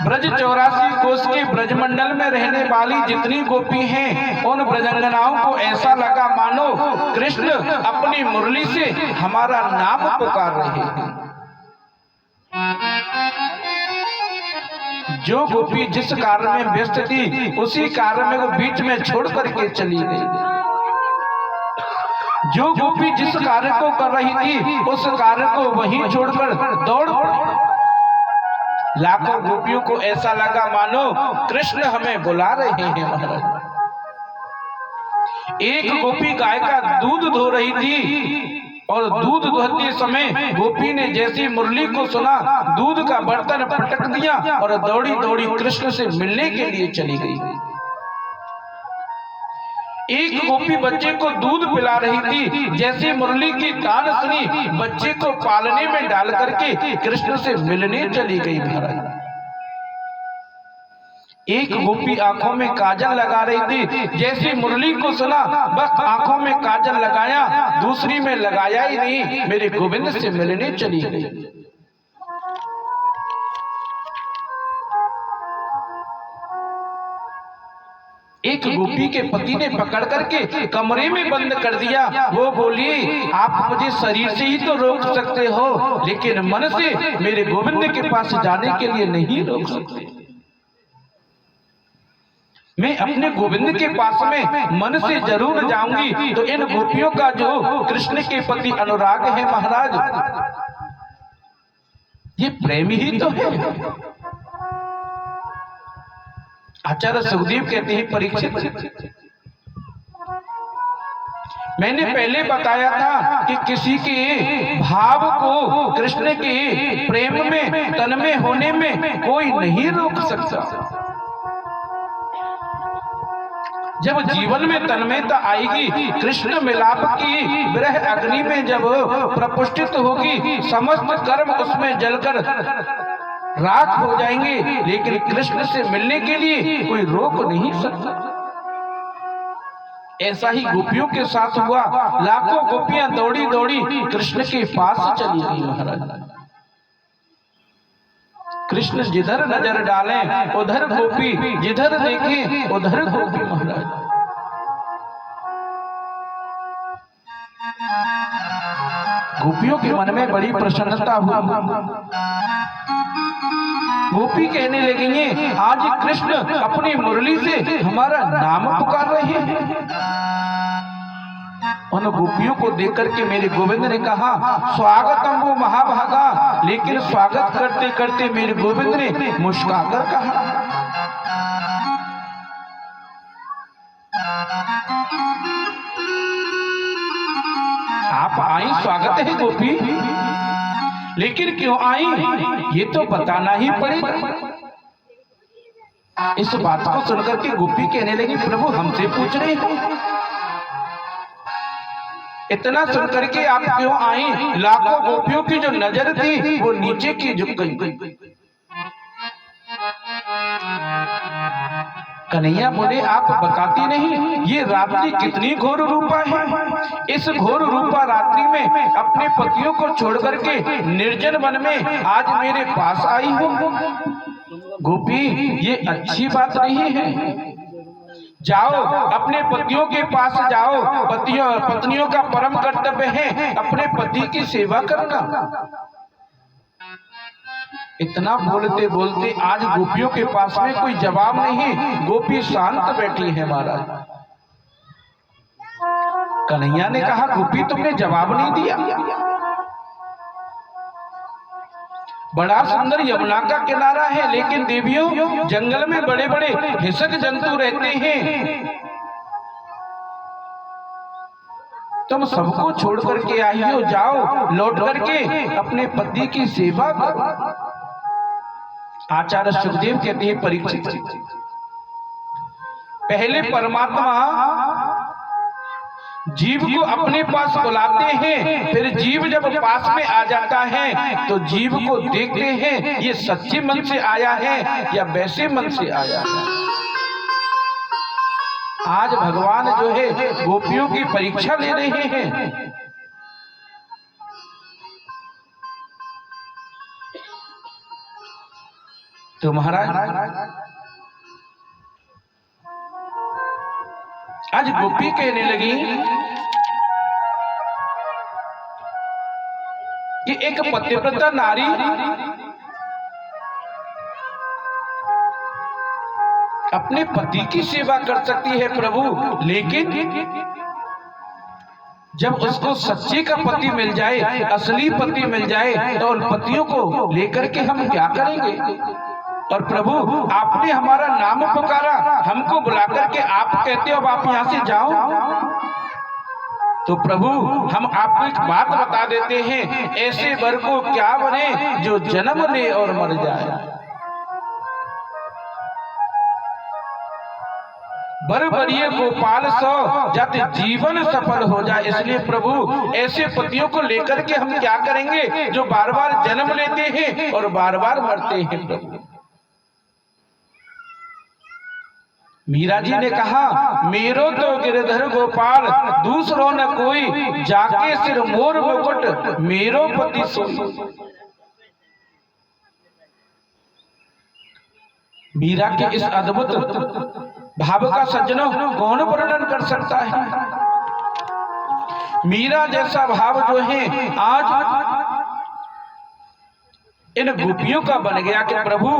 S2: ब्रज 84 कोस के ब्रजमंडल में रहने वाली जितनी गोपी हैं उन ब्रजंगनाओं को ऐसा लगा मानो कृष्ण अपनी मुरली से हमारा नाम पुकार रहे हैं। जो गोपी जिस कार्य में व्यस्त थी उसी कार्य में वो बीच में छोड़ करके चली गई। जो गोपी जिस कार्य को कर रही थी उस कार्य को वहीं छोड़कर दौड़ पड़ी। लाखों गोपियों को ऐसा लगा मानो कृष्ण हमें बुला रहे हैं महाराज। एक गोपी गाय का दूध धो रही थी और दूध दुहते समय गोपी ने जैसी मुरली को सुना, दूध का बर्तन पटक दिया और दौड़ी दौड़ी कृष्ण से मिलने के लिए चली गई। एक गोपी बच्चे को दूध पिला रही थी, जैसे मुरली की तान सुनी बच्चे को पालने में डाल करके कृष्ण से मिलने चली गई महाराज। एक गोपी आंखों में काजल लगा रही थी, जैसे मुरली को सुना बस आंखों में काजल लगाया, दूसरी में लगाया ही नहीं, मेरे गोविंद से मिलने चली गई। एक गोपी के पति ने पकड़ करके कमरे में बंद कर दिया। वो बोली आप मुझे शरीर से ही तो रोक सकते हो, लेकिन मन से मेरे गोविंद के पास जाने के लिए नहीं रोक सकते। मैं अपने गोविंद के पास में मन से जरूर जाऊंगी। तो इन गोपियों का जो कृष्ण के प्रति अनुराग है महाराज, ये प्रेम ही तो है। आचार्य सुखदेव कहते हैं परीक्षित, मैंने पहले बताया था कि किसी के भाव को कृष्ण के प्रेम में तन्मय होने में कोई नहीं रोक सकता। जब जीवन में तन्मयता आएगी, कृष्ण मिलाप की विरह अग्नि में जब प्रपुष्टित होगी, समस्त कर्म उसमें जलकर राख हो जाएंगे, लेकिन कृष्ण से मिलने के लिए कोई रोक नहीं सकता। ऐसा ही गोपियों के साथ हुआ। लाखों गोपियां दौड़ी दौड़ी कृष्ण के पास चली गई महाराज। कृष्ण जिधर नजर डालें उधर गोपी, जिधर देखें उधर गोपी महाराज। गोपियों के मन में बड़ी प्रसन्नता हुई। गोपी कहने लगेंगे, आज कृष्ण अपनी मुरली से हमारा नाम पुकार रहे हैं। उन गोपियों को देख करके मेरे गोविंद ने कहा, स्वागतम वो महाभागा। लेकिन स्वागत करते करते मेरे गोविंद ने मुस्कुराकर कहा, आप आई, स्वागत है गोपी, लेकिन क्यों आई ये तो बताना ही पड़ेगा। इस बात को सुनकर के गोपी कहने लगी, प्रभु हमसे पूछ रहे हैं, इतना सुनकर के आप क्यों आई? लाखों गोपियों की जो नजर थी वो नीचे की झुक गई। कन्हैया बोले, आप बताती नहीं ये रात्रि कितनी घोर रूपा है। इस घोर रूपा रात्रि में अपने पतियों को छोड़ करके निर्जन वन में आज मेरे पास आई हो। गोपी ये अच्छी बात नहीं है। जाओ अपने पतियों के पास जाओ। पत्नियों का परम कर्तव्य है अपने पति की सेवा करना। इतना बोलते बोलते आज गोपियों के पास में कोई जवाब नहीं। गोपी शांत बैठी है महाराज। कन्हैया ने कहा, गोपी तुमने जवाब नहीं दिया। बड़ा सुंदर यमुना का किनारा है, लेकिन देवियों जंगल में बड़े बड़े हिंसक जंतु रहते हैं। तुम सबको छोड़ करके आई हो, जाओ लौट करके अपने पति की सेवा करो। आचार्य सुखदेव कहते हैं, परीक्षित, पहले परमात्मा जीव को अपने पास बुलाते हैं, फिर जीव जब पास में आ जाता है तो जीव को देखते हैं ये सच्चे मन से आया है या वैसे मन से आया है। आज भगवान जो है गोपियों की परीक्षा ले रहे हैं। तो महाराज आज गोपी कहने लगी कि एक पतिव्रता नारी अपने पति की सेवा कर सकती है प्रभु, लेकिन जब उसको सच्चे का पति मिल जाए, असली पति मिल जाए, तो उन पतियों को लेकर के हम क्या करेंगे? और प्रभु आपने हमारा नाम पुकारा, हमको बुला करके आप कहते हो आप यहाँ से जाओ। तो प्रभु हम आपको एक बात बता देते हैं, ऐसे वर को क्या बने जो जन्म ले और मर जाए। बर बरिए गोपाल सो जाते जीवन सफल हो जाए। इसलिए प्रभु ऐसे पतियों को लेकर के हम क्या करेंगे जो बार बार जन्म लेते हैं और बार बार मरते हैं। प्रभु मीरा जी ने कहा, मेरो तो गिरधर गोपाल दूसरो न कोई, जाके सिर मोर मुकुट मेरो पति सोई। मीरा के इस अद्भुत भाव का सज्जनों कौन वर्णन कर सकता है। मीरा जैसा भाव जो है आज इन गोपियों का बन गया कि प्रभु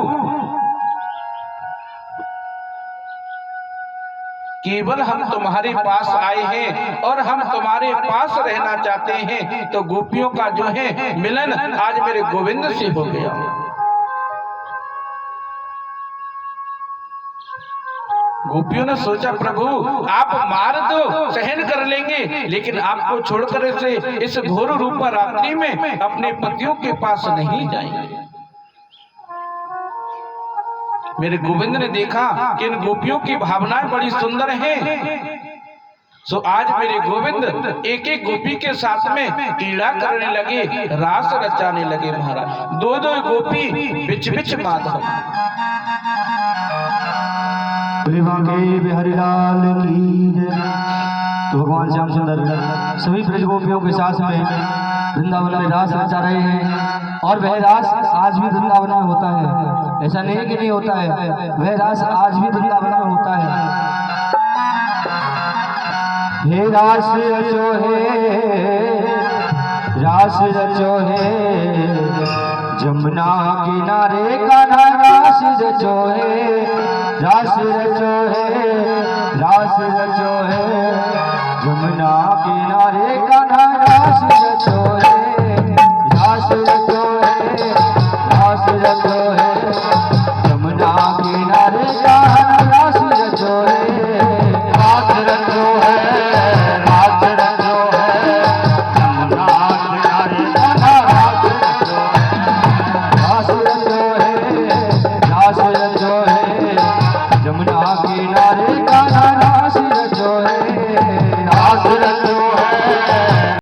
S2: केवल हम तुम्हारे पास आए हैं और हम तुम्हारे पास रहना चाहते हैं। तो गोपियों का जो है मिलन आज मेरे गोविंद से हो गया। गोपियों ने सोचा प्रभु आप मार दो सहन कर लेंगे, लेकिन आपको छोड़कर इस घोर रूप रात्रि में अपने पतियों के पास नहीं जाएंगे। मेरे गोविंद ने देखा कि इन गोपियों की भावनाएं बड़ी सुंदर हैं, सो आज मेरे गोविंद एक एक गोपी के साथ में क्रीड़ा करने लगे, रास रचाने लगे। महाराज दो दो गोपी बिच बिच माधव।
S1: बिहारी लाल की जय। तो भगवान श्याम सुंदर सभी ब्रज गोपियों के साथ में वृंदावन में रास रचा रहे हैं, और वह रास आज भी वृंदावन में होता है। ऐसा नहीं कि नहीं होता है, वह रास आज भी वृंदावन में होता है। हे रास रचो है, रास रचो है, जमुना किनारे कान्हा रास रचो है, रास रचो है, रास रचो है, जमुना किनारे कान्हा रास रचो है।